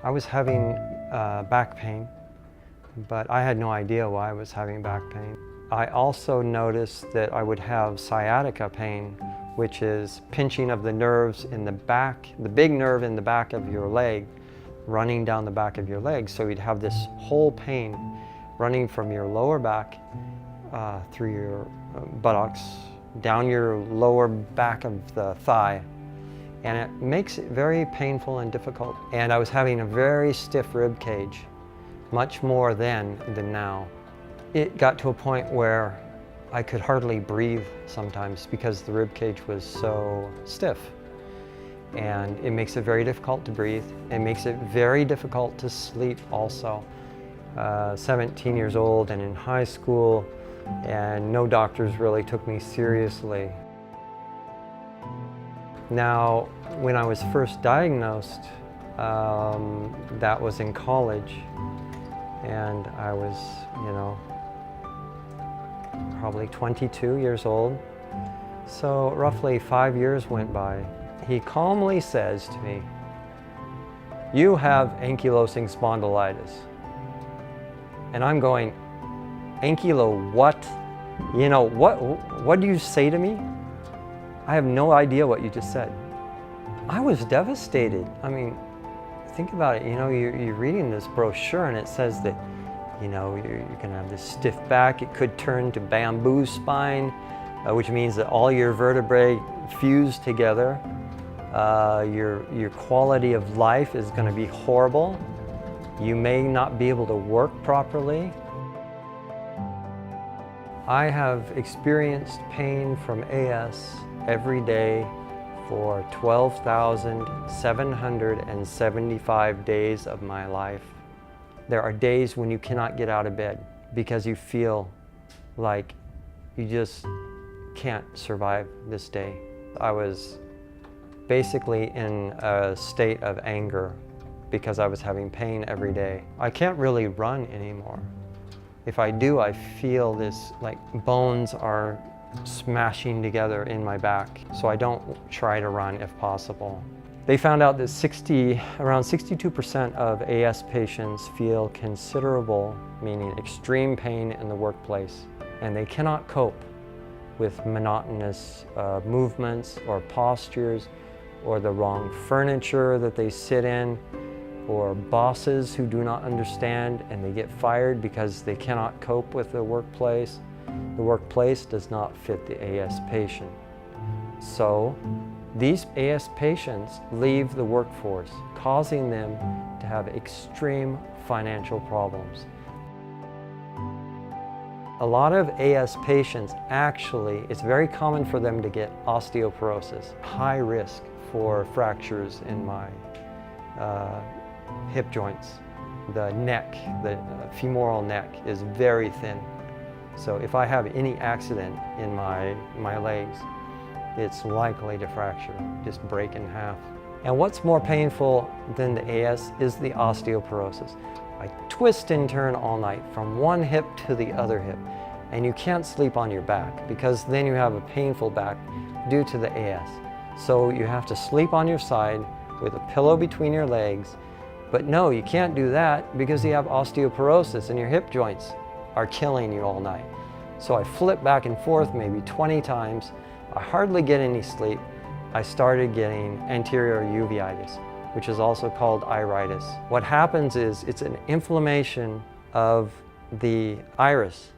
I was having back pain, but I had no idea why I was having back pain. I also noticed that I would have sciatica pain, which is pinching of the nerves in the back, the big nerve in the back of your leg, running down the back of your leg. So you'd have this whole pain running from your lower back through your buttocks, down your lower back of the thigh. And it makes it very painful and difficult. And I was having a very stiff rib cage, much more then than now. It got to a point where I could hardly breathe sometimes because the rib cage was so stiff. And it makes it very difficult to breathe. It makes it very difficult to sleep also. 17 years old and in high school, and no doctors really took me seriously. Now, when I was first diagnosed, that was in college, and I was, probably 22 years old. So roughly 5 years went by. He calmly says to me, "You have ankylosing spondylitis." And I'm going, "Ankylo what? What do you say to me? I have no idea what you just said." I was devastated. I mean, think about it, you're reading this brochure and it says that, you're gonna have this stiff back. It could turn to bamboo spine, which means that all your vertebrae fuse together. Your quality of life is gonna be horrible. You may not be able to work properly. I have experienced pain from AS every day for 12,775 days of my life. There are days when you cannot get out of bed because you feel like you just can't survive this day. I was basically in a state of anger because I was having pain every day. I can't really run anymore. If I do, I feel this, like bones are smashing together in my back, so I don't try to run if possible. They found out that around 62% of AS patients feel considerable, meaning extreme pain in the workplace, and they cannot cope with monotonous movements or postures, or the wrong furniture that they sit in, or bosses who do not understand and they get fired because they cannot cope with the workplace. The workplace does not fit the AS patient. So these AS patients leave the workforce, causing them to have extreme financial problems. A lot of AS patients actually, it's very common for them to get osteoporosis, high risk for fractures in my hip joints. The neck, the femoral neck is very thin. So if I have any accident in my legs, it's likely to fracture, just break in half. And what's more painful than the AS is the osteoporosis. I twist and turn all night from one hip to the other hip, and you can't sleep on your back because then you have a painful back due to the AS. So you have to sleep on your side with a pillow between your legs. But no, you can't do that because you have osteoporosis and your hip joints are killing you all night. So I flip back and forth maybe 20 times. I hardly get any sleep. I started getting anterior uveitis, which is also called iritis. What happens is it's an inflammation of the iris.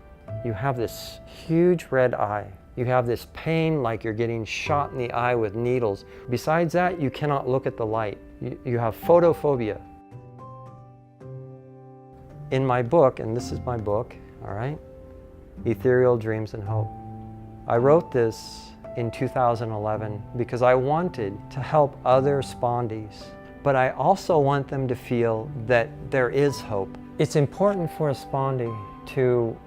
You have this huge red eye. You have this pain like you're getting shot in the eye with needles. Besides that, you cannot look at the light. You have photophobia. In my book, and this is my book, all right, Ethereal Dreams and Hope. I wrote this in 2011 because I wanted to help other spondies, but I also want them to feel that there is hope. It's important for a spondee to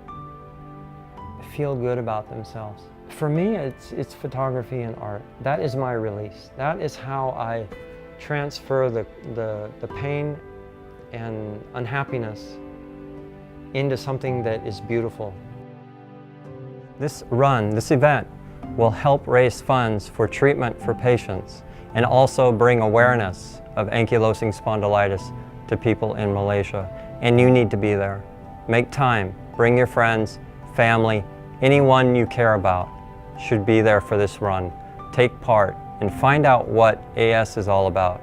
feel good about themselves. For me, it's photography and art. That is my release. That is how I transfer the pain and unhappiness into something that is beautiful. This event, will help raise funds for treatment for patients and also bring awareness of ankylosing spondylitis to people in Malaysia, and you need to be there. Make time, bring your friends, family, anyone you care about should be there for this run. Take part and find out what AS is all about.